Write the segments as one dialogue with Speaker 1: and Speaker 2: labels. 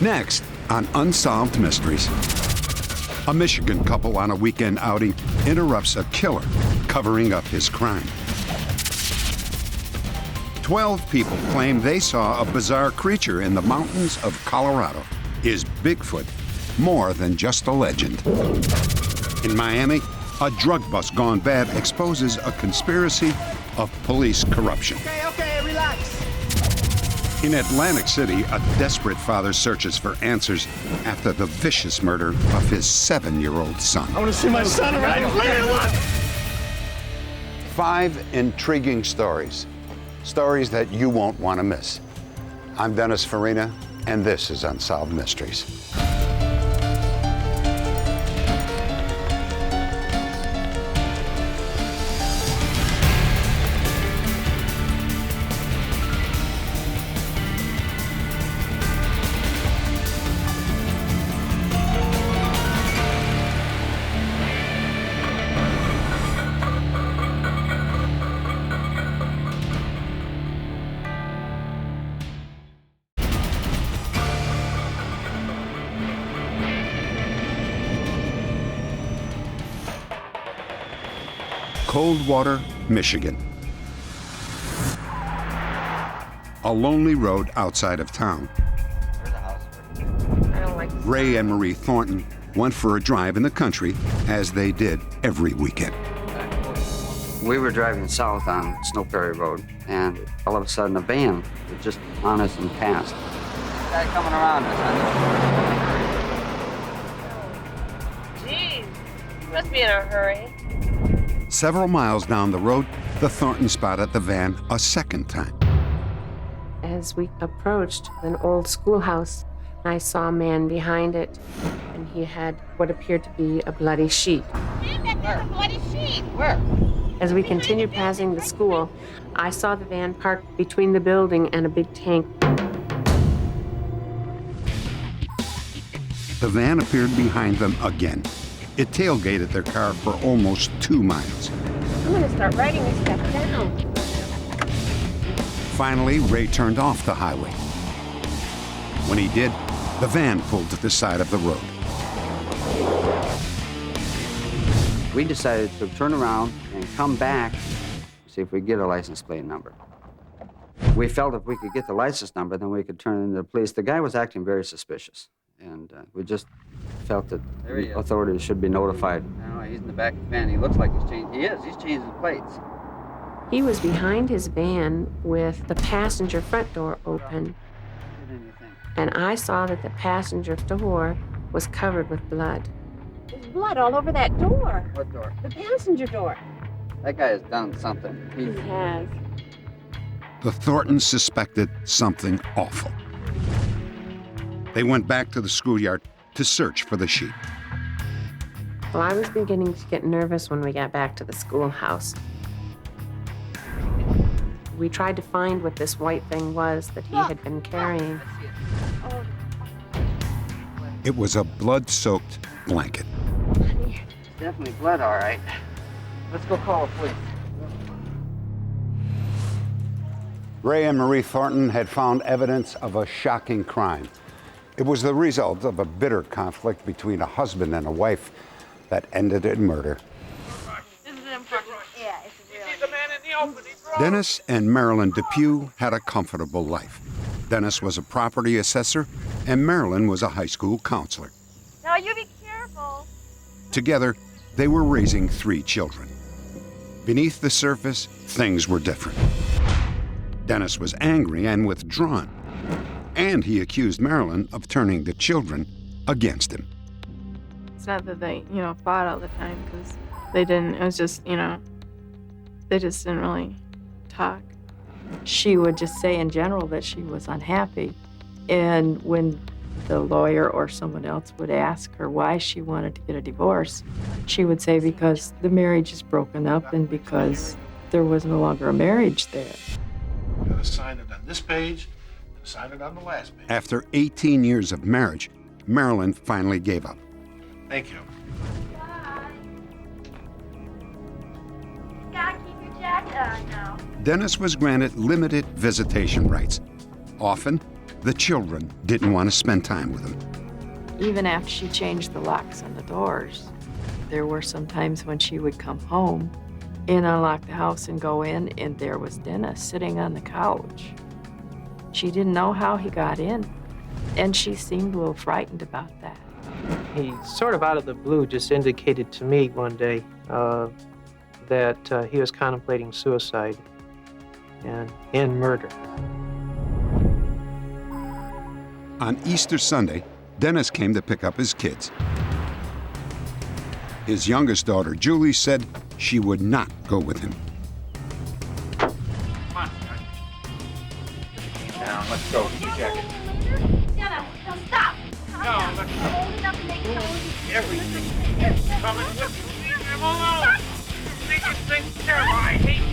Speaker 1: Next on Unsolved Mysteries. A Michigan couple on a weekend outing interrupts a killer covering up his crime. 12 people claim they saw a bizarre creature in the mountains of Colorado. Is Bigfoot more than just a legend? In Miami, a drug bust gone bad exposes a conspiracy of police corruption.
Speaker 2: Okay, relax.
Speaker 1: In Atlantic City, a desperate father searches for answers after the vicious murder of his 7-year-old son.
Speaker 2: I want to see my son around. Look.
Speaker 1: 5 intriguing stories. Stories that you won't want to miss. I'm Dennis Farina, and this is Unsolved Mysteries. Coldwater, Michigan. A lonely road outside of town. Ray and Marie Thornton went for a drive in the country, as they did every weekend.
Speaker 3: We were driving south on Snow Prairie Road, and all of a sudden a van was just on us and passed. Guy coming around us.
Speaker 4: Geez, you must be in a hurry.
Speaker 1: Several miles down the road, the Thorntons spotted the van a second time.
Speaker 5: As we approached an old schoolhouse, I saw a man behind it, and he had what appeared to be a bloody sheet.
Speaker 4: There's a bloody sheet.
Speaker 3: Where?
Speaker 5: As we continued passing the school, I saw the van parked between the building and a big tank.
Speaker 1: The van appeared behind them again. It tailgated their car for almost 2 miles.
Speaker 5: I'm gonna start writing this stuff down.
Speaker 1: Finally, Ray turned off the highway. When he did, the van pulled to the side of the road.
Speaker 3: We decided to turn around and come back, see if we could get a license plate number. We felt if we could get the license number, then we could turn it into the police. The guy was acting very suspicious, and we just felt that authorities should be notified. No, he's in the back of the van. He looks like he's changed. He is. He's changed his plates.
Speaker 5: He was behind his van with the passenger front door open, and I saw that the passenger door was covered with blood.
Speaker 4: There's blood all over that door.
Speaker 3: What door?
Speaker 4: The passenger door.
Speaker 3: That guy has done something.
Speaker 5: He has.
Speaker 1: The Thorntons suspected something awful. They went back to the schoolyard to search for the sheet.
Speaker 5: Well, I was beginning to get nervous when we got back to the schoolhouse. We tried to find what this white thing was that he had been carrying.
Speaker 1: It was a blood-soaked blanket.
Speaker 3: It's definitely blood, all right. Let's go call the police.
Speaker 1: Ray and Marie Thornton had found evidence of a shocking crime. It was the result of a bitter conflict between a husband and a wife that ended in murder.
Speaker 4: This is important. Yeah, it's
Speaker 1: Dennis and Marilyn Dew had a comfortable life. Dennis was a property assessor, and Marilyn was a high school counselor.
Speaker 4: Now you be careful.
Speaker 1: Together, they were raising 3 children. Beneath the surface, things were different. Dennis was angry and withdrawn, and he accused Marilyn of turning the children against him.
Speaker 6: It's not that they, fought all the time, because they didn't. It was just, they just didn't really talk.
Speaker 7: She would just say in general that she was unhappy. And when the lawyer or someone else would ask her why she wanted to get a divorce, she would say because the marriage is broken up and because there was no longer a marriage there.
Speaker 8: I'm going to sign it on this page and sign it on the last page.
Speaker 1: After 18 years of marriage, Marilyn finally gave up.
Speaker 8: Thank you.
Speaker 4: Gotta keep your jacket on now.
Speaker 1: Dennis was granted limited visitation rights. Often, the children didn't want to spend time with him.
Speaker 7: Even after she changed the locks on the doors, there were some times when she would come home and unlock the house and go in, and there was Dennis sitting on the couch. She didn't know how he got in, and she seemed a little frightened about that.
Speaker 9: He sort of out of the blue just indicated to me one day that he was contemplating suicide and murder.
Speaker 1: On Easter Sunday, Dennis came to pick up his kids. His youngest daughter, Julie, said she would not go with him.
Speaker 8: Come on, down, let's go. Get your jacket.
Speaker 4: No, stop.
Speaker 8: No, let's go. Everything coming with you. Leave him alone. Make it think terrible. I hate you.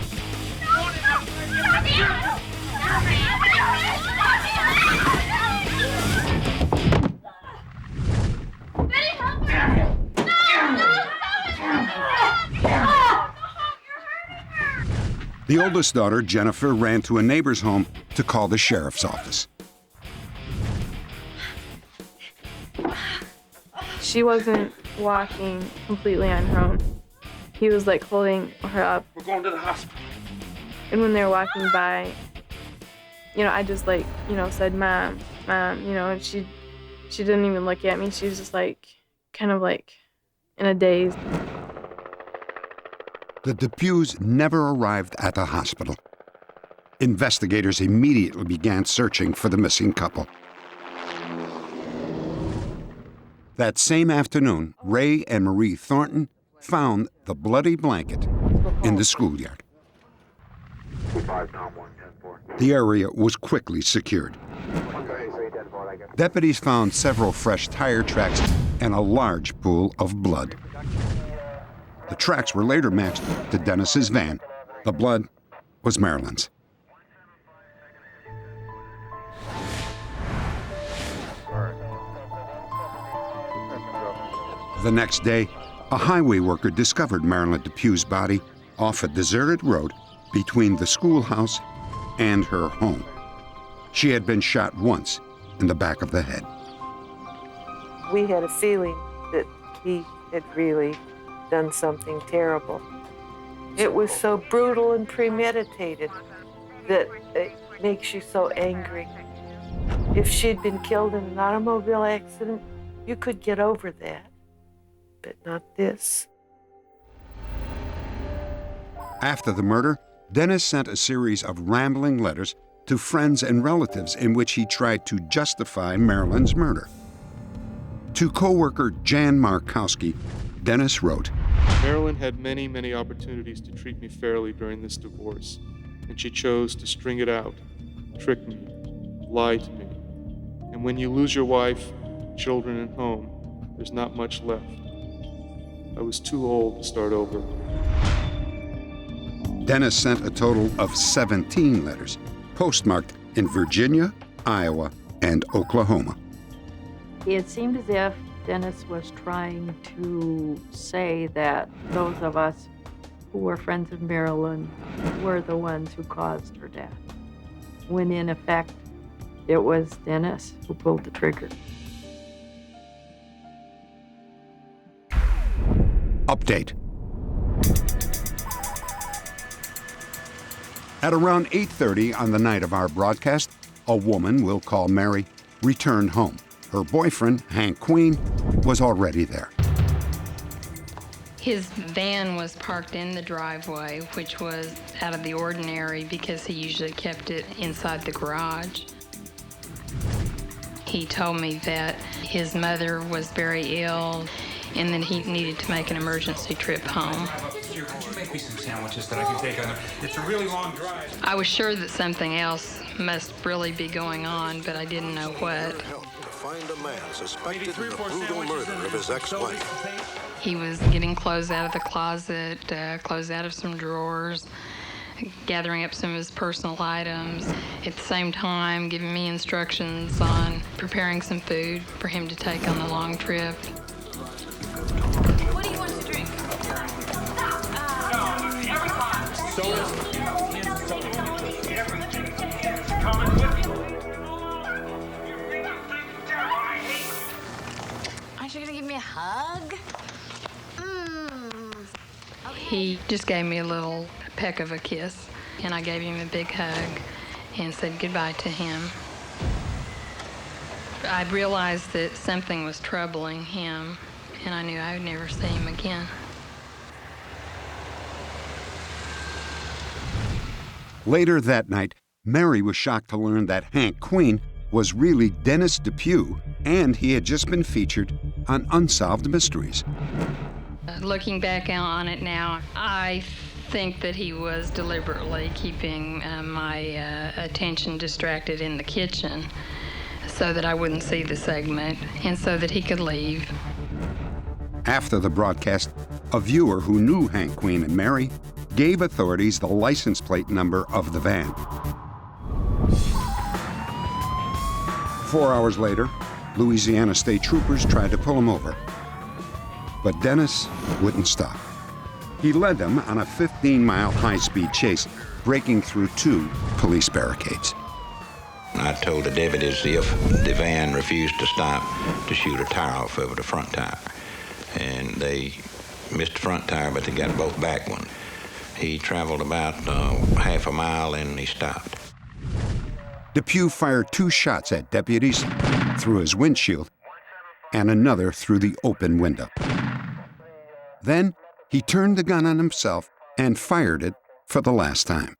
Speaker 1: The oldest daughter, Jennifer, ran to a neighbor's home to call the sheriff's office.
Speaker 6: She wasn't walking completely on her own. He was like holding her up.
Speaker 8: We're going to the hospital.
Speaker 6: And when they were walking by, I just said, Mom, and she didn't even look at me. She was just kind of in a daze.
Speaker 1: The Depues never arrived at the hospital. Investigators immediately began searching for the missing couple. That same afternoon, Ray and Marie Thornton found the bloody blanket in the schoolyard. The area was quickly secured. Deputies found several fresh tire tracks and a large pool of blood. The tracks were later matched to Dennis's van. The blood was Marilyn's. The next day, a highway worker discovered Marilyn Depue's body off a deserted road between the schoolhouse and her home. She had been shot once in the back of the head.
Speaker 10: We had a feeling that he had really done something terrible. It was so brutal and premeditated that it makes you so angry. If she'd been killed in an automobile accident, you could get over that, but not this.
Speaker 1: After the murder, Dennis sent a series of rambling letters to friends and relatives in which he tried to justify Marilyn's murder. To co-worker Jan Markowski, Dennis wrote,
Speaker 11: Marilyn had many, many opportunities to treat me fairly during this divorce, and she chose to string it out, trick me, lie to me. And when you lose your wife, children, and home, there's not much left. I was too old to start over.
Speaker 1: Dennis sent a total of 17 letters, postmarked in Virginia, Iowa, and Oklahoma.
Speaker 7: It seemed as if Dennis was trying to say that those of us who were friends of Marilyn were the ones who caused her death, when in effect, it was Dennis who pulled the trigger.
Speaker 1: Update. At around 8:30 on the night of our broadcast, a woman we'll call Mary returned home. Her boyfriend, Hank Queen, was already there.
Speaker 12: His van was parked in the driveway, which was out of the ordinary because he usually kept it inside the garage. He told me that his mother was very ill and that he needed to make an emergency trip home.
Speaker 13: Could you make me some sandwiches that I can take on? It's a really long drive.
Speaker 12: I was sure that something else must really be going on, but I didn't know what.
Speaker 14: Find a man suspected in the brutal murder of his ex-wife.
Speaker 12: He was getting clothes out of the closet, clothes out of some drawers, gathering up some of his personal items. At the same time, giving me instructions on preparing some food for him to take on the long trip.
Speaker 2: What do you want to drink?
Speaker 12: he just gave me a little peck of a kiss, and I gave him a big hug and said goodbye to him. I realized that something was troubling him, and I knew I would never see him again.
Speaker 1: Later that night, Mary was shocked to learn that Hank Queen was really Dennis Depew, and he had just been featured on Unsolved Mysteries.
Speaker 12: Looking back on it now, I think that he was deliberately keeping my attention distracted in the kitchen so that I wouldn't see the segment and so that he could leave.
Speaker 1: After the broadcast, a viewer who knew Hank Queen and Mary gave authorities the license plate number of the van. 4 hours later, Louisiana state troopers tried to pull him over. But Dennis wouldn't stop. He led them on a 15-mile high-speed chase, breaking through 2 police barricades.
Speaker 15: I told the deputies if the van refused to stop, to shoot a tire off of it, a front tire. And they missed the front tire, but they got both back ones. He traveled about half a mile and he stopped.
Speaker 1: Depew fired 2 shots at deputies through his windshield and another through the open window. Then he turned the gun on himself and fired it for the last time.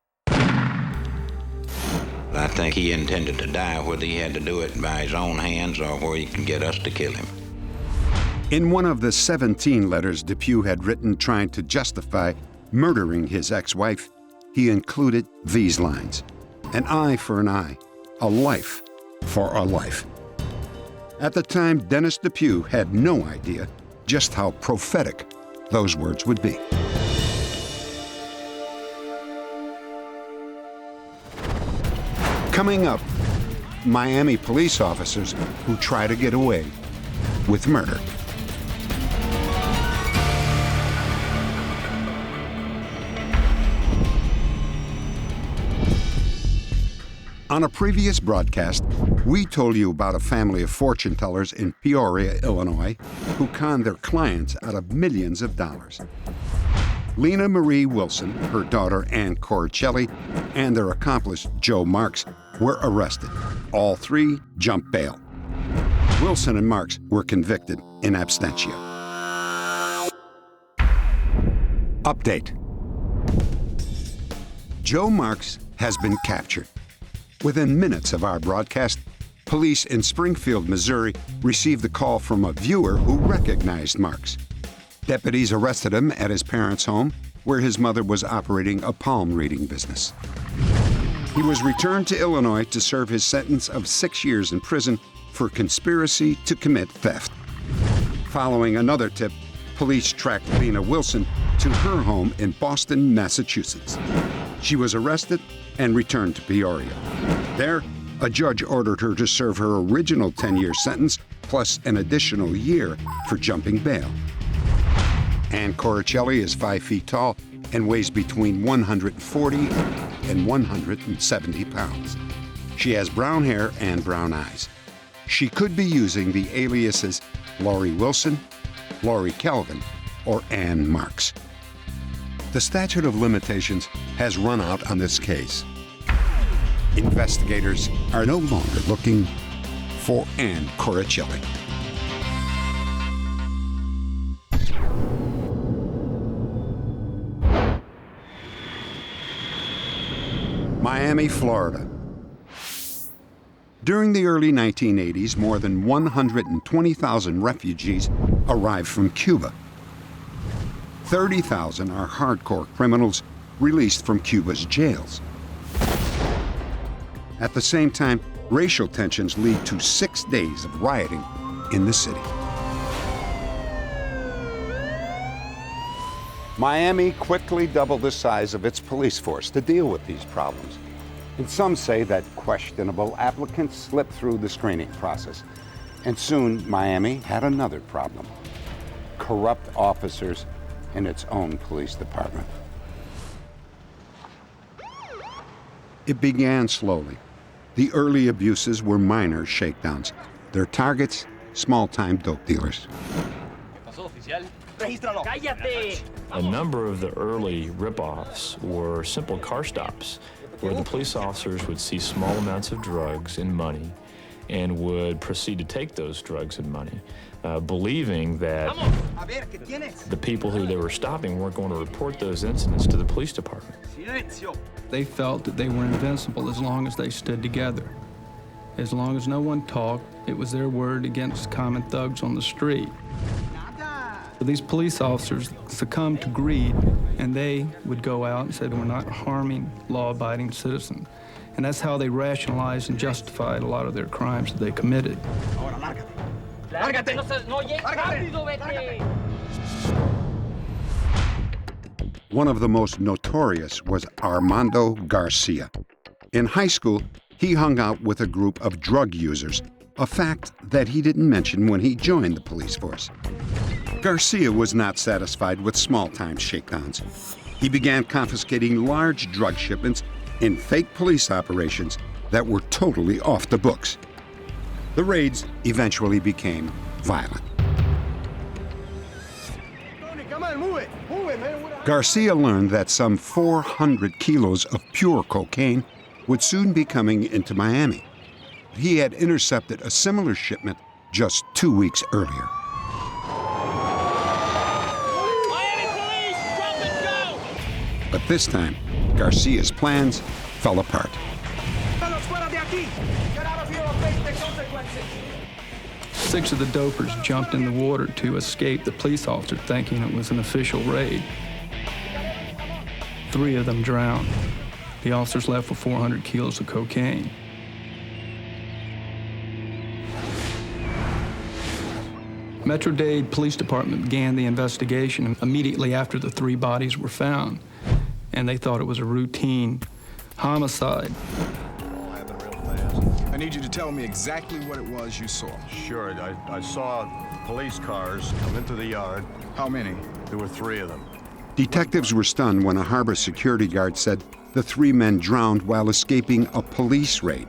Speaker 15: I think he intended to die, whether he had to do it by his own hands or where he could get us to kill him.
Speaker 1: In one of the 17 letters Depew had written trying to justify murdering his ex-wife, he included these lines: "An eye for an eye, a life for a life." At the time, Dennis Depew had no idea just how prophetic those words would be. Coming up, Miami police officers who try to get away with murder. On a previous broadcast, we told you about a family of fortune tellers in Peoria, Illinois, who conned their clients out of millions of dollars. Lena Marie Wilson, her daughter Ann Coricelli, and their accomplice Joe Marks were arrested. All 3 jumped bail. Wilson and Marks were convicted in absentia. Update. Joe Marks has been captured. Within minutes of our broadcast, police in Springfield, Missouri, received a call from a viewer who recognized Marks. Deputies arrested him at his parents' home, where his mother was operating a palm reading business. He was returned to Illinois to serve his sentence of 6 years in prison for conspiracy to commit theft. Following another tip, police tracked Lena Wilson to her home in Boston, Massachusetts. She was arrested and returned to Peoria. There, a judge ordered her to serve her original 10-year sentence plus an additional year for jumping bail. Ann Coricelli is 5 feet tall and weighs between 140 and 170 pounds. She has brown hair and brown eyes. She could be using the aliases Lori Wilson, Lori Kelvin, or Ann Marks. The statute of limitations has run out on this case. Investigators are no longer looking for Ann Coricelli. Miami, Florida. During the early 1980s, more than 120,000 refugees arrived from Cuba. 30,000 are hardcore criminals released from Cuba's jails. At the same time, racial tensions lead to 6 days of rioting in the city. Miami quickly doubled the size of its police force to deal with these problems. And some say that questionable applicants slipped through the screening process. And soon, Miami had another problem: corrupt officers in its own police department. It began slowly. The early abuses were minor shakedowns. Their targets, small-time dope dealers.
Speaker 16: ¿Qué pasó, oficial? A number of the early rip-offs were simple car stops where the police officers would see small amounts of drugs and money and would proceed to take those drugs and money, believing that the people who they were stopping weren't going to report those incidents to the police department.
Speaker 17: They felt that they were invincible as long as they stood together. As long as no one talked, it was their word against common thugs on the street. These police officers succumbed to greed, and they would go out and say they were not harming law-abiding citizens. And that's how they rationalized and justified a lot of their crimes that they committed.
Speaker 1: One of the most notorious was Armando Garcia. In high school, he hung out with a group of drug users, a fact that he didn't mention when he joined the police force. Garcia was not satisfied with small-time shakedowns. He began confiscating large drug shipments in fake police operations that were totally off the books. The raids eventually became violent. Garcia learned that some 400 kilos of pure cocaine would soon be coming into Miami. He had intercepted a similar shipment just 2 weeks earlier. But this time, Garcia's plans fell apart.
Speaker 17: 6 of the dopers jumped in the water to escape the police officer, thinking it was an official raid. 3 of them drowned. The officers left with 400 kilos of cocaine. Metro-Dade Police Department began the investigation immediately after the 3 bodies were found, and they thought it was a routine homicide.
Speaker 18: I need you to tell me exactly what it was you saw.
Speaker 19: Sure, I saw police cars come into the yard.
Speaker 18: How many?
Speaker 19: There were 3 of them.
Speaker 1: Detectives were stunned when a harbor security guard said the 3 men drowned while escaping a police raid.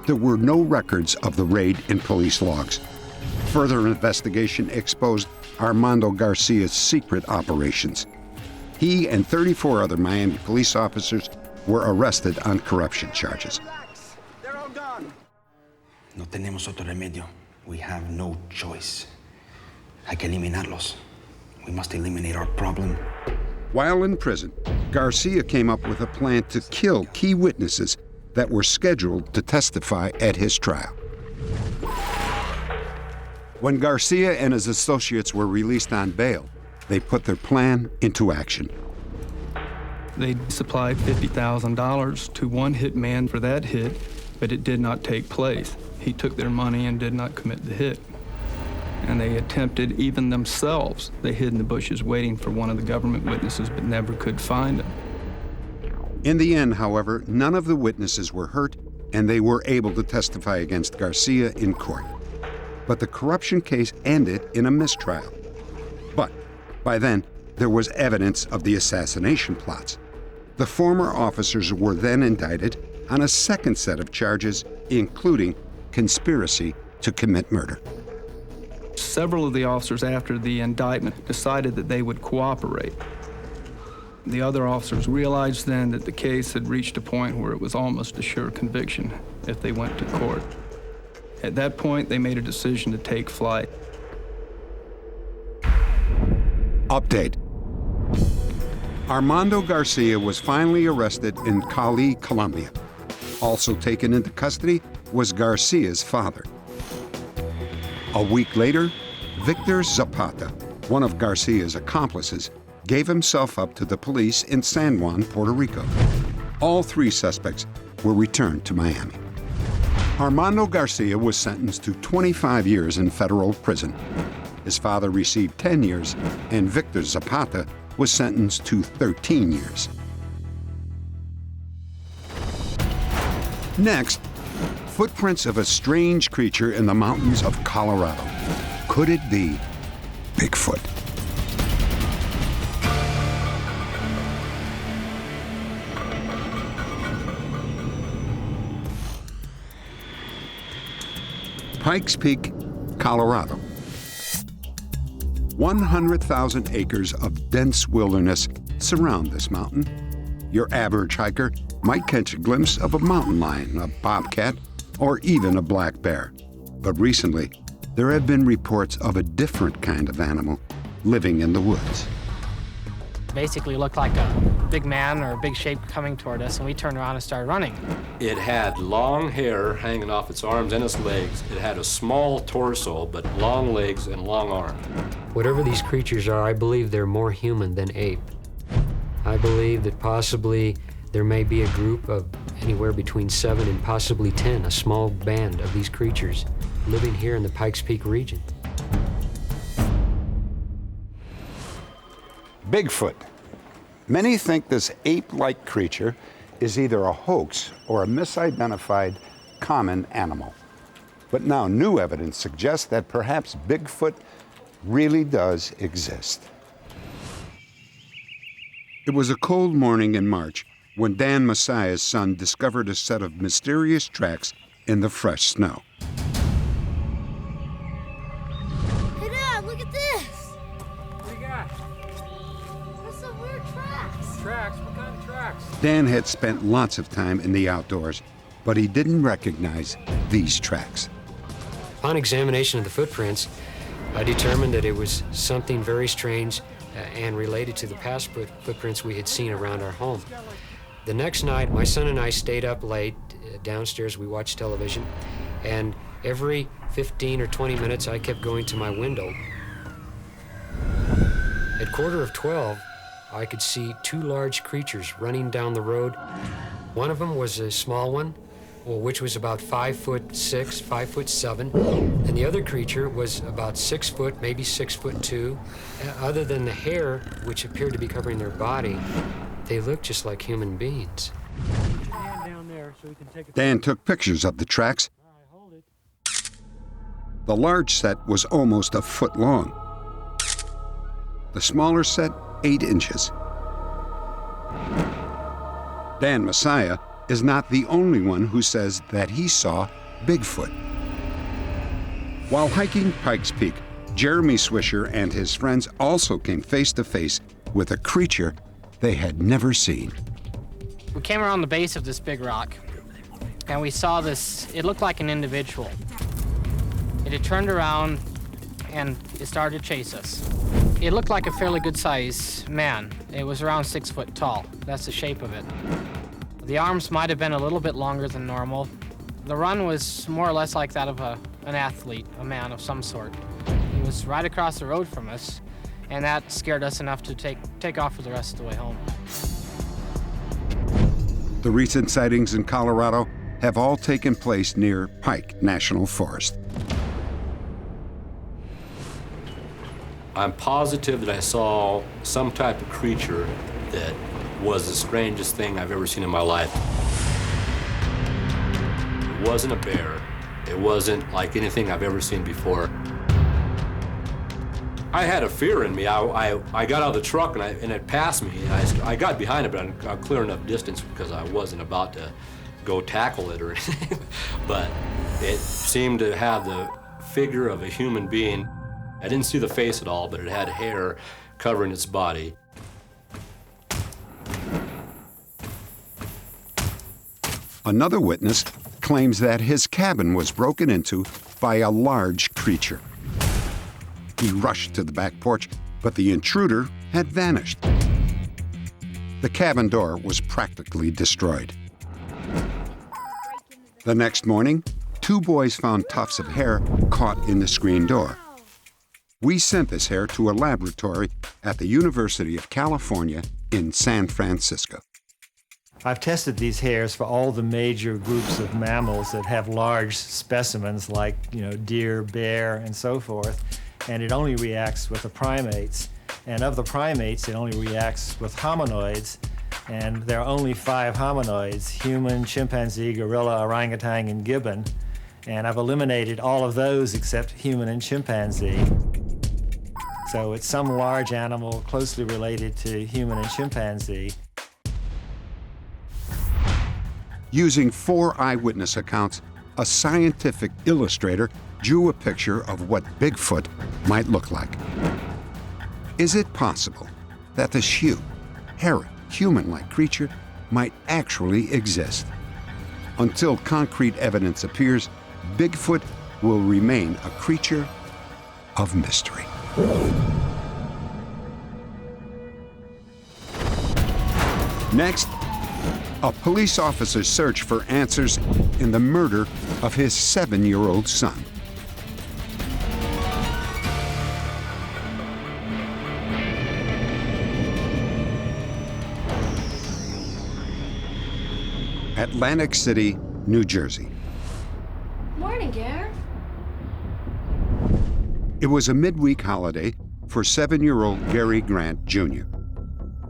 Speaker 1: There were no records of the raid in police logs. Further investigation exposed Armando Garcia's secret operations. He and 34 other Miami police officers were arrested on corruption charges.
Speaker 20: No tenemos otro remedio. We have no choice. Hay que eliminarlos. We must eliminate our problem.
Speaker 1: While in prison, Garcia came up with a plan to kill key witnesses that were scheduled to testify at his trial. When Garcia and his associates were released on bail, they put their plan into action.
Speaker 17: They supplied $50,000 to one hitman for that hit, but it did not take place. He took their money and did not commit the hit. And they attempted even themselves. They hid in the bushes waiting for one of the government witnesses, but never could find him.
Speaker 1: In the end, however, none of the witnesses were hurt, and they were able to testify against Garcia in court. But the corruption case ended in a mistrial. But by then, there was evidence of the assassination plots. The former officers were then indicted on a second set of charges, including conspiracy to commit murder.
Speaker 17: Several of the officers after the indictment decided that they would cooperate. The other officers realized then that the case had reached a point where it was almost a sure conviction if they went to court. At that point, they made a decision to take flight.
Speaker 1: Update. Armando Garcia was finally arrested in Cali, Colombia. Also taken into custody was Garcia's father. A week later, Victor Zapata, one of Garcia's accomplices, gave himself up to the police in San Juan, Puerto Rico. All 3 suspects were returned to Miami. Armando Garcia was sentenced to 25 years in federal prison. His father received 10 years, and Victor Zapata was sentenced to 13 years. Next, footprints of a strange creature in the mountains of Colorado. Could it be Bigfoot? Pikes Peak, Colorado. 100,000 acres of dense wilderness surround this mountain. Your average hiker might catch a glimpse of a mountain lion, a bobcat, or even a black bear. But recently, there have been reports of a different kind of animal living in the woods.
Speaker 21: Basically looked like a big man or a big shape coming toward us, and we turned around and started running.
Speaker 22: It had long hair hanging off its arms and its legs. It had a small torso, but long legs and long arms.
Speaker 23: Whatever these creatures are, I believe they're more human than ape. I believe that possibly there may be a group of anywhere between 7 and possibly 10, a small band of these creatures living here in the Pikes Peak region.
Speaker 1: Bigfoot. Many think this ape-like creature is either a hoax or a misidentified common animal. But now new evidence suggests that perhaps Bigfoot really does exist. It was a cold morning in March when Dan Messiah's son discovered a set of mysterious tracks in the fresh snow.
Speaker 2: Hey, Dad, look at this. What do you got? There's some weird tracks.
Speaker 22: Tracks? What kind of tracks?
Speaker 1: Dan had spent lots of time in the outdoors, but he didn't recognize these tracks.
Speaker 23: Upon examination of the footprints, I determined that it was something very strange and related to the past footprints we had seen around our home. The next night, my son and I stayed up late. Downstairs, we watched television, and every 15 or 20 minutes, I kept going to my window. At 11:45, I could see 2 large creatures running down the road. One of them was a small one, which was about 5'6", 5'7", and the other creature was about 6 foot, maybe 6'2". Other than the hair, which appeared to be covering their body, they looked just like human beings.
Speaker 1: Dan took pictures of the tracks. The large set was almost a foot long. The smaller set, 8 inches. Dan Messiah is not the only one who says that he saw Bigfoot. While hiking Pikes Peak, Jeremy Swisher and his friends also came face to face with a creature they had never seen.
Speaker 21: We came around the base of this big rock, and we saw this. It looked like an individual. It had turned around, and it started to chase us. It looked like a fairly good-sized man. It was around 6 foot tall. That's the shape of it. The arms might have been a little bit longer than normal. The run was more or less like that of an athlete, a man of some sort. He was right across the road from us, and that scared us enough to take off for the rest of the way home.
Speaker 1: The recent sightings in Colorado have all taken place near Pike National Forest.
Speaker 22: I'm positive that I saw some type of creature that was the strangest thing I've ever seen in my life. It wasn't a bear. It wasn't like anything I've ever seen before. I had a fear in me. I got out of the truck and it passed me. And I got behind it, but a clear enough distance because I wasn't about to go tackle it or anything. But it seemed to have the figure of a human being. I didn't see the face at all, but it had hair covering its body.
Speaker 1: Another witness claims that his cabin was broken into by a large creature. He rushed to the back porch, but the intruder had vanished. The cabin door was practically destroyed. The next morning, 2 boys found tufts of hair caught in the screen door. We sent this hair to a laboratory at the University of California in San Francisco.
Speaker 24: I've tested these hairs for all the major groups of mammals that have large specimens like, deer, bear, and so forth, and it only reacts with the primates. And of the primates, it only reacts with hominoids, and there are only 5 hominoids: human, chimpanzee, gorilla, orangutan, and gibbon. And I've eliminated all of those except human and chimpanzee. So it's some large animal closely related to human and chimpanzee.
Speaker 1: Using 4 eyewitness accounts, a scientific illustrator drew a picture of what Bigfoot might look like. Is it possible that this huge, hairy, human-like creature might actually exist? Until concrete evidence appears, Bigfoot will remain a creature of mystery. Next, a police officer's search for answers in the murder of his 7-year-old son. Atlantic City, New Jersey.
Speaker 2: Morning, Gare.
Speaker 1: It was a midweek holiday for 7-year-old Gary Grant, Jr.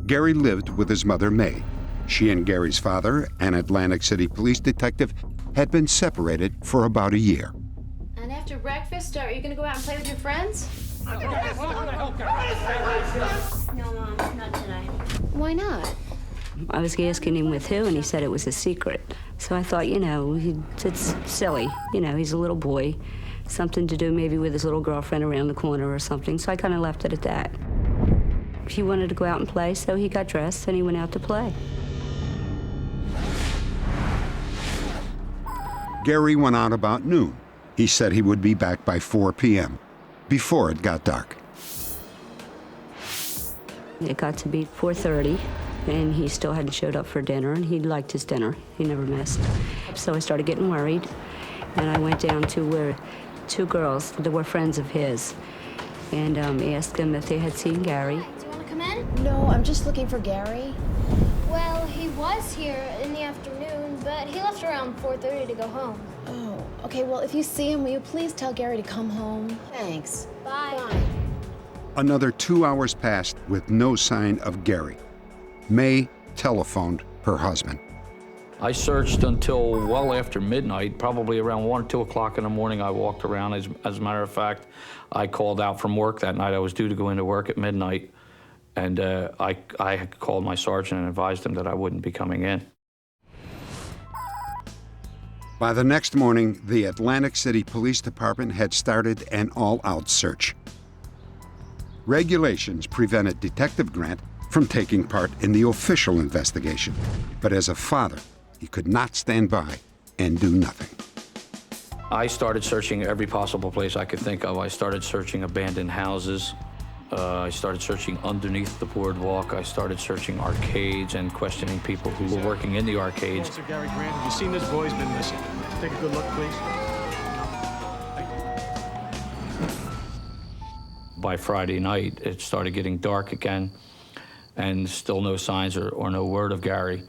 Speaker 1: Gary lived with his mother, May. She and Gary's father, an Atlantic City police detective, had been separated for about a year.
Speaker 2: And after breakfast, are you going to go out and play with your friends? No, Mom, not tonight. Why not?
Speaker 3: I was asking him with who, and he said it was a secret. So I thought, it's silly. He's a little boy. Something to do maybe with his little girlfriend around the corner or something. So I kind of left it at that. He wanted to go out and play, so he got dressed and he went out to play.
Speaker 1: Gary went out about noon. He said he would be back by 4 p.m., before it got dark.
Speaker 3: It got to be 4:30, and he still hadn't showed up for dinner, and he liked his dinner. He never missed. So I started getting worried, and I went down to where 2 girls that were friends of his, and asked them if they had seen Gary.
Speaker 2: Do you want to come in?
Speaker 4: No, I'm just looking for Gary.
Speaker 2: Well, he was here in the afternoon, but he left around 4:30 to go home.
Speaker 4: Oh, okay, well, if you see him, will you please tell Gary to come home? Thanks.
Speaker 2: Bye.
Speaker 1: Another 2 hours passed with no sign of Gary. May telephoned her husband.
Speaker 5: I searched until well after midnight, probably around 1 or 2 o'clock in the morning. I walked around. As a matter of fact, I called out from work that night. I was due to go into work at midnight, and I had called my sergeant and advised him that I wouldn't be coming in.
Speaker 1: By the next morning, the Atlantic City Police Department had started an all-out search. Regulations prevented Detective Grant from taking part in the official investigation, but as a father, he could not stand by and do nothing.
Speaker 5: I started searching every possible place I could think of. I started searching abandoned houses. I started searching underneath the boardwalk. I started searching arcades and questioning people who were working in the arcades.
Speaker 9: Officer Gary Grant, have you seen this boy? He's been missing. Take a good look, please.
Speaker 5: By Friday night, it started getting dark again, and still no signs or no word of Gary.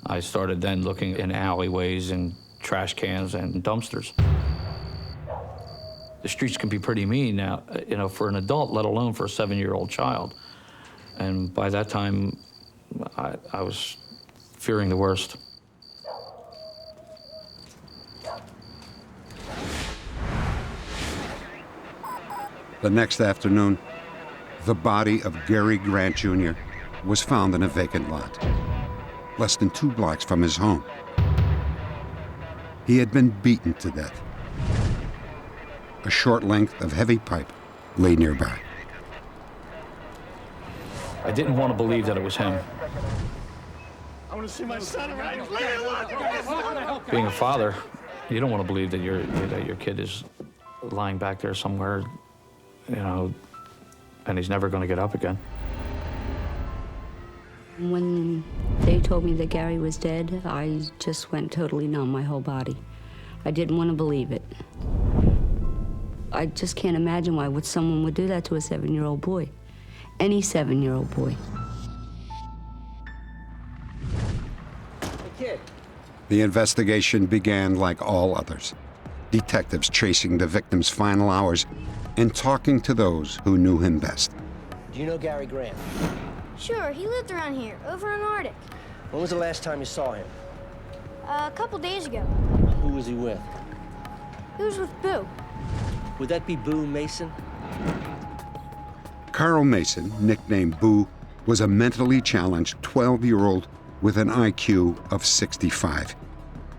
Speaker 5: I started then looking in alleyways and trash cans and dumpsters. The streets can be pretty mean now, for an adult, let alone for a 7-year-old child. And by that time, I was fearing the worst.
Speaker 1: The next afternoon, the body of Gary Grant Jr. was found in a vacant lot, less than 2 blocks from his home. He had been beaten to death. A short length of heavy pipe lay nearby.
Speaker 5: I didn't want to believe that it was him.
Speaker 9: I want to see my son around.
Speaker 5: Being a father, you don't want to believe that your kid is lying back there somewhere, and he's never going to get up again.
Speaker 3: When they told me that Gary was dead, I just went totally numb, my whole body. I didn't want to believe it. I just can't imagine why someone would do that to a 7-year-old boy. Any 7-year-old boy.
Speaker 1: The investigation began like all others. Detectives tracing the victim's final hours and talking to those who knew him best.
Speaker 25: Do you know Gary Grant?
Speaker 2: Sure, he lived around here, over in Arctic.
Speaker 25: When was the last time you saw him?
Speaker 2: A couple days ago.
Speaker 25: Who was he with?
Speaker 2: He was with Boo.
Speaker 25: Would that be Boo Mason?
Speaker 1: Carl Mason, nicknamed Boo, was a mentally challenged 12-year-old with an IQ of 65.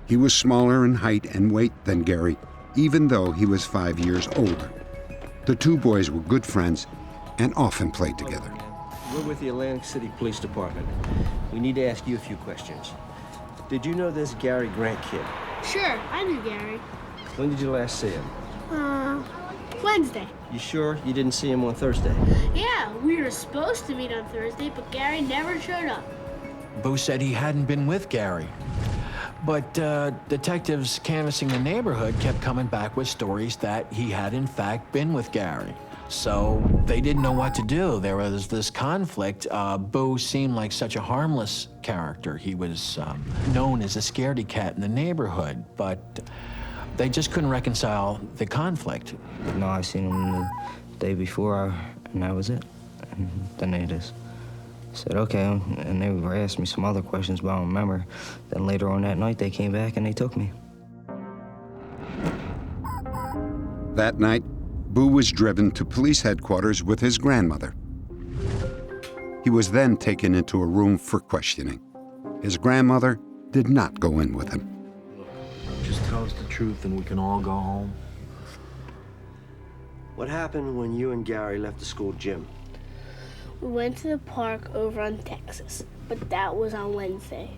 Speaker 1: He was smaller in height and weight than Gary, even though he was 5 years older. The two boys were good friends and often played together.
Speaker 25: We're with the Atlantic City Police Department. We need to ask you a few questions. Did you know this Gary Grant kid?
Speaker 2: Sure, I knew Gary.
Speaker 25: When did you last see him?
Speaker 2: Wednesday.
Speaker 25: You sure you didn't see him on Thursday?
Speaker 2: Yeah, we were supposed to meet on Thursday, but Gary never showed up.
Speaker 6: Boo said he hadn't been with Gary. But detectives canvassing the neighborhood kept coming back with stories that he had in fact been with Gary. So they didn't know what to do. There was this conflict. Boo seemed like such a harmless character. He was known as a scaredy cat in the neighborhood, but they just couldn't reconcile the conflict.
Speaker 7: No, I seen him the day before, and that was it. And then they just said, okay, and they were asking me some other questions, but I don't remember. Then later on that night, they came back and they took me.
Speaker 1: That night, Boo was driven to police headquarters with his grandmother. He was then taken into a room for questioning. His grandmother did not go in with him.
Speaker 8: Just tell us the truth and we can all go home.
Speaker 25: What happened when you and Gary left the school gym?
Speaker 2: We went to the park over on Texas, but that was on Wednesday.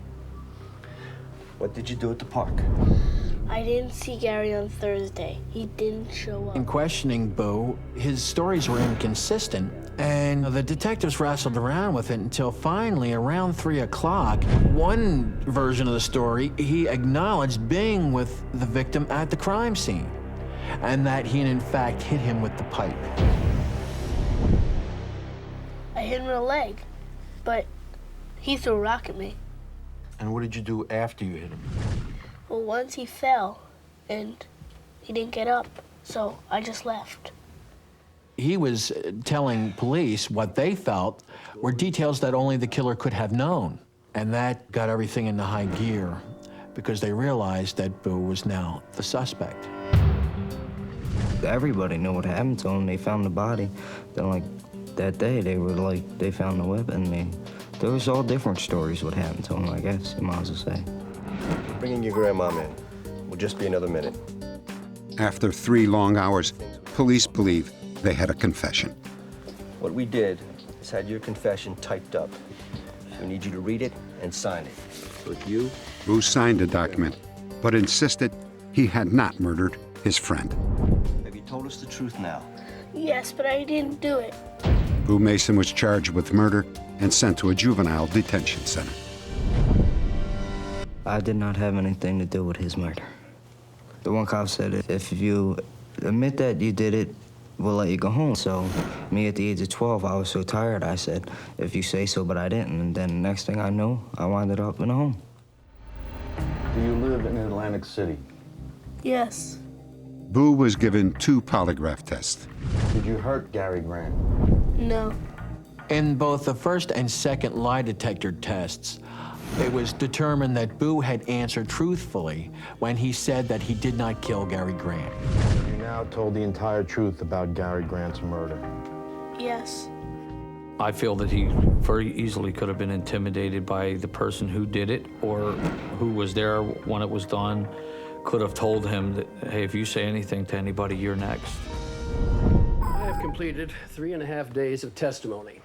Speaker 25: What did you do at the park?
Speaker 2: I didn't see Gary on Thursday. He didn't show up.
Speaker 6: In questioning Boo, his stories were inconsistent, and the detectives wrestled around with it until finally, around 3 o'clock, one version of the story, he acknowledged being with the victim at the crime scene, and that he, in fact, hit him with the pipe.
Speaker 2: I hit him in the leg, but he threw a rock at me.
Speaker 8: And what did you do after you hit him?
Speaker 2: Well, once he fell, and he didn't get up, so I just left.
Speaker 6: He was telling police what they felt were details that only the killer could have known. And that got everything into high gear because they realized that Boo was now the suspect.
Speaker 7: Everybody knew what happened to him. They found the body. Then, like, that day, they found the weapon. There was all different stories what happened to him, I guess, you might as well say.
Speaker 25: Bringing your grandmom in. Will just be another minute.
Speaker 1: After 3 long hours, police believe they had a confession.
Speaker 25: What we did is had your confession typed up. We need you to read it and sign it. With you.
Speaker 1: Boo signed the document, but insisted he had not murdered his friend.
Speaker 25: Have you told us the truth now?
Speaker 2: Yes, but I didn't do it.
Speaker 1: Boo Mason was charged with murder and sent to a juvenile detention center.
Speaker 7: I did not have anything to do with his murder. The one cop said, if you admit that you did it, we'll let you go home. So me at the age of 12, I was so tired, I said, if you say so, but I didn't. And then the next thing I knew, I wound up in a home.
Speaker 8: Do you live in Atlantic City?
Speaker 2: Yes.
Speaker 1: Boo was given 2 polygraph tests.
Speaker 8: Did you hurt Gary Grant?
Speaker 2: No.
Speaker 6: In both the first and second lie detector tests, it was determined that Boo had answered truthfully when he said that he did not kill Gary Grant.
Speaker 8: You now told the entire truth about Gary Grant's murder.
Speaker 2: Yes.
Speaker 5: I feel that he very easily could have been intimidated by the person who did it or who was there when it was done, could have told him that, hey, if you say anything to anybody, you're next.
Speaker 10: I have completed 3.5 days of testimony.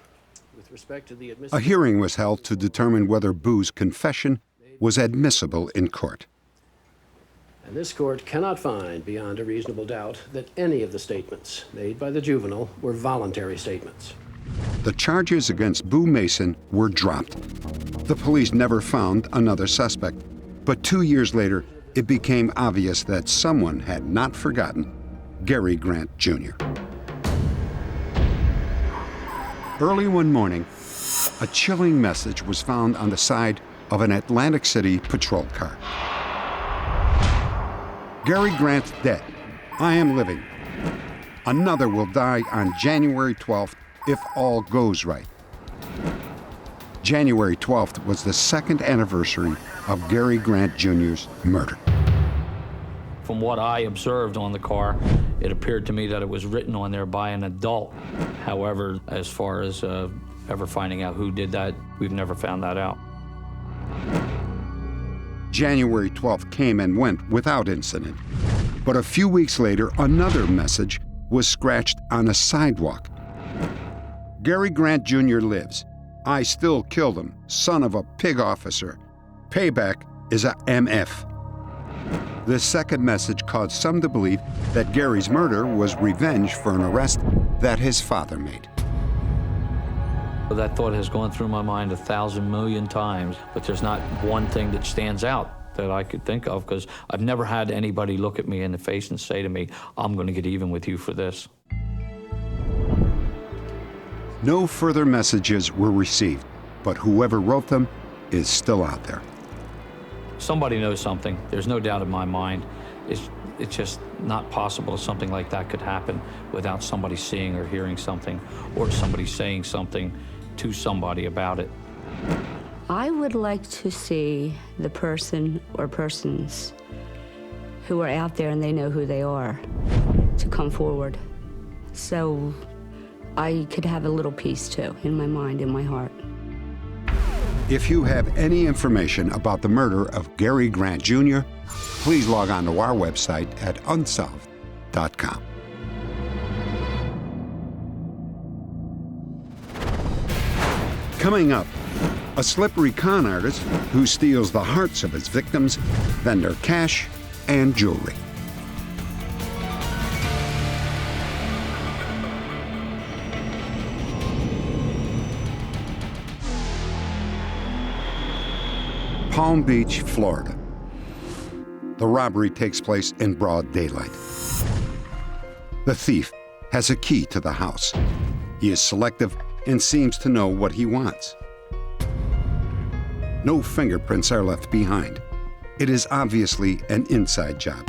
Speaker 10: With respect to the
Speaker 1: A hearing was held to determine whether Boo's confession was admissible in court.
Speaker 10: And this court cannot find beyond a reasonable doubt that any of the statements made by the juvenile were voluntary statements.
Speaker 1: The charges against Boo Mason were dropped. The police never found another suspect, but 2 years later, it became obvious that someone had not forgotten Gary Grant Jr. Early one morning, a chilling message was found on the side of an Atlantic City patrol car. Gary Grant dead. I am living. Another will die on January 12th if all goes right. January 12th was the 2nd anniversary of Gary Grant Jr.'s murder.
Speaker 5: From what I observed on the car, it appeared to me that it was written on there by an adult. However, as far as ever finding out who did that, we've never found that out.
Speaker 1: January 12th came and went without incident. But a few weeks later, another message was scratched on a sidewalk. Gary Grant Jr. lives. I still killed him, son of a pig officer. Payback is a MF. This second message caused some to believe that Gary's murder was revenge for an arrest that his father made.
Speaker 5: That thought has gone through my mind 1,000 million times, but there's not one thing that stands out that I could think of, because I've never had anybody look at me in the face and say to me, I'm going to get even with you for this.
Speaker 1: No further messages were received, but whoever wrote them is still out there.
Speaker 5: Somebody knows something. There's no doubt in my mind. It's just not possible that something like that could happen without somebody seeing or hearing something, or somebody saying something to somebody about it.
Speaker 3: I would like to see the person or persons who are out there and they know who they are to come forward, so I could have a little peace too in my mind, in my heart.
Speaker 1: If you have any information about the murder of Gary Grant Jr., please log on to our website at unsolved.com. Coming up, a slippery con artist who steals the hearts of his victims, then their cash and jewelry. Palm Beach, Florida. The robbery takes place in broad daylight. The thief has a key to the house. He is selective and seems to know what he wants. No fingerprints are left behind. It is obviously an inside job.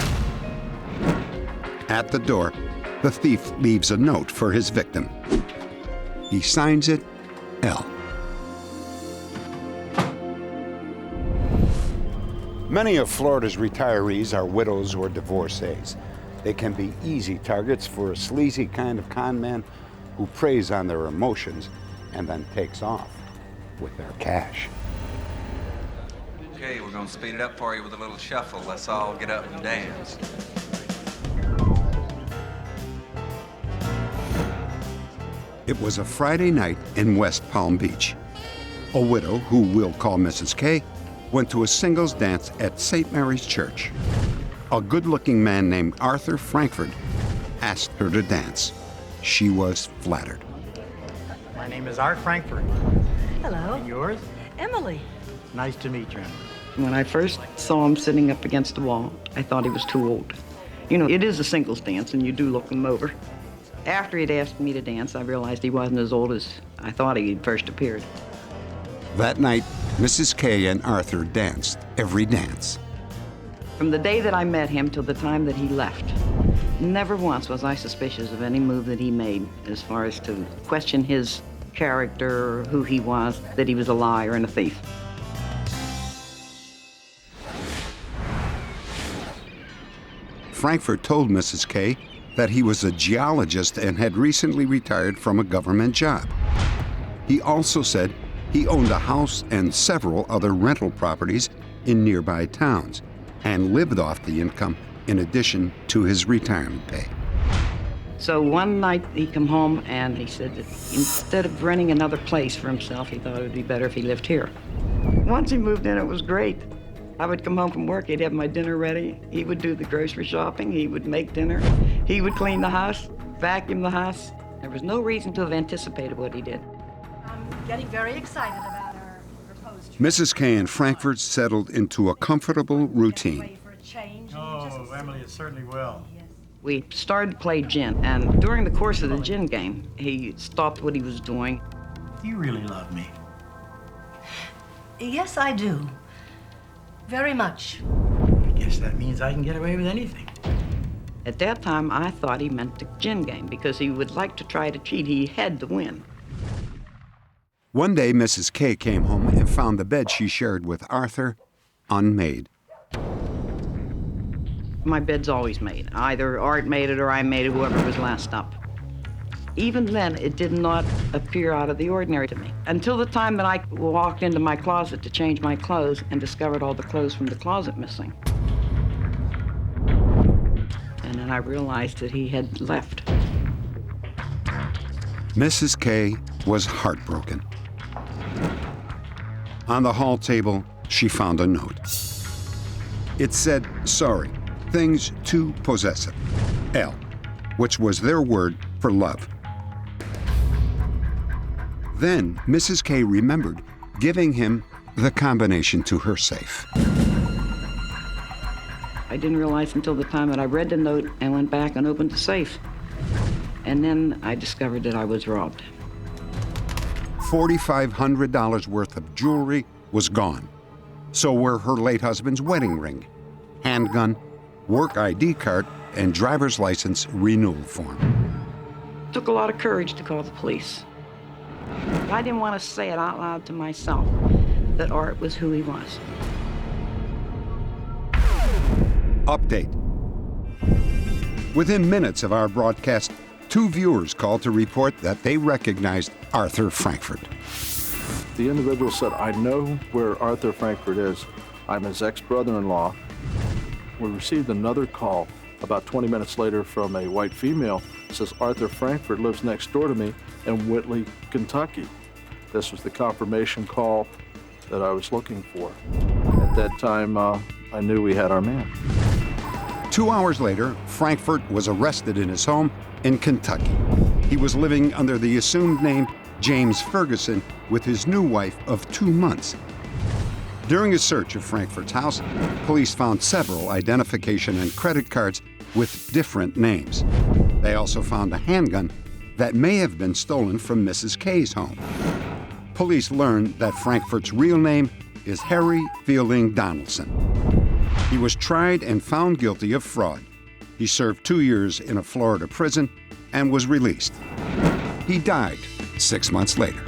Speaker 1: At the door, the thief leaves a note for his victim. He signs it L. Many of Florida's retirees are widows or divorcees. They can be easy targets for a sleazy kind of con man who preys on their emotions and then takes off with their cash.
Speaker 11: Okay, we're gonna speed it up for you with a little shuffle. Let's all get up and dance.
Speaker 1: It was a Friday night in West Palm Beach. A widow, who we'll call Mrs. K, went to a singles dance at St. Mary's Church. A good-looking man named Arthur Frankfurt asked her to dance. She was flattered.
Speaker 9: My name is Art Frankfurt.
Speaker 12: Hello.
Speaker 9: And yours?
Speaker 12: Emily.
Speaker 9: Nice to meet you.
Speaker 12: When I first saw him sitting up against the wall, I thought he was too old. You know, it is a singles dance, and you do look him over. After he'd asked me to dance, I realized he wasn't as old as I thought he first appeared.
Speaker 1: That night, Mrs. K and Arthur danced every dance.
Speaker 12: From the day that I met him till the time that he left, never once was I suspicious of any move that he made as far as to question his character, who he was, that he was a liar and a thief.
Speaker 1: Frankfurt told Mrs. K that he was a geologist and had recently retired from a government job. He also said he owned a house and several other rental properties in nearby towns and lived off the income in addition to his retirement pay.
Speaker 12: So one night he come home and he said that instead of renting another place for himself, he thought it would be better if he lived here. Once he moved in, it was great. I would come home from work, he'd have my dinner ready. He would do the grocery shopping, he would make dinner. He would clean the house, vacuum the house. There was no reason to have anticipated what he did. I'm getting very excited about our proposed trip.
Speaker 1: Mrs. K and Frankfurt settled into a comfortable routine.
Speaker 9: Oh, Emily, it certainly will.
Speaker 12: We started to play gin, and during the course of the gin game, he stopped what he was doing.
Speaker 9: You really love me.
Speaker 12: Yes, I do. Very much.
Speaker 9: I guess that means I can get away with anything.
Speaker 12: At that time, I thought he meant the gin game because he would like to try to cheat. He had to win.
Speaker 1: One day, Mrs. K came home and found the bed she shared with Arthur unmade.
Speaker 12: My bed's always made. Either Art made it or I made it, whoever was last up. Even then, it did not appear out of the ordinary to me. Until the time that I walked into my closet to change my clothes and discovered all the clothes from the closet missing. And then I realized that he had left.
Speaker 1: Mrs. K was heartbroken. On the hall table, she found a note. It said, "Sorry, things too possessive. L," which was their word for love. Then Mrs. K remembered giving him the combination to her safe.
Speaker 12: I didn't realize until the time that I read the note and went back and opened the safe. And then I discovered that I was robbed.
Speaker 1: $4,500 worth of jewelry was gone. So were her late husband's wedding ring, handgun, work ID card, and driver's license renewal form.
Speaker 12: It took a lot of courage to call the police. I didn't want to say it out loud to myself that Art was who he was.
Speaker 1: Update. Within minutes of our broadcast, 2 viewers called to report that they recognized Arthur Frankfurt.
Speaker 13: The individual said, "I know where Arthur Frankfurt is. I'm his ex-brother-in-law." We received another call about 20 minutes later from a white female. It says, "Arthur Frankfurt lives next door to me in Whitley, Kentucky." This was the confirmation call that I was looking for. At that time, I knew we had our man.
Speaker 1: 2 hours later, Frankfurt was arrested in his home in Kentucky. He was living under the assumed name James Ferguson with his new wife of 2 months. During a search of Frankfurt's house, police found several identification and credit cards with different names. They also found a handgun that may have been stolen from Mrs. K's home. Police learned that Frankfurt's real name is Harry Fielding Donaldson. He was tried and found guilty of fraud. He served 2 years in a Florida prison and was released. He died 6 months later.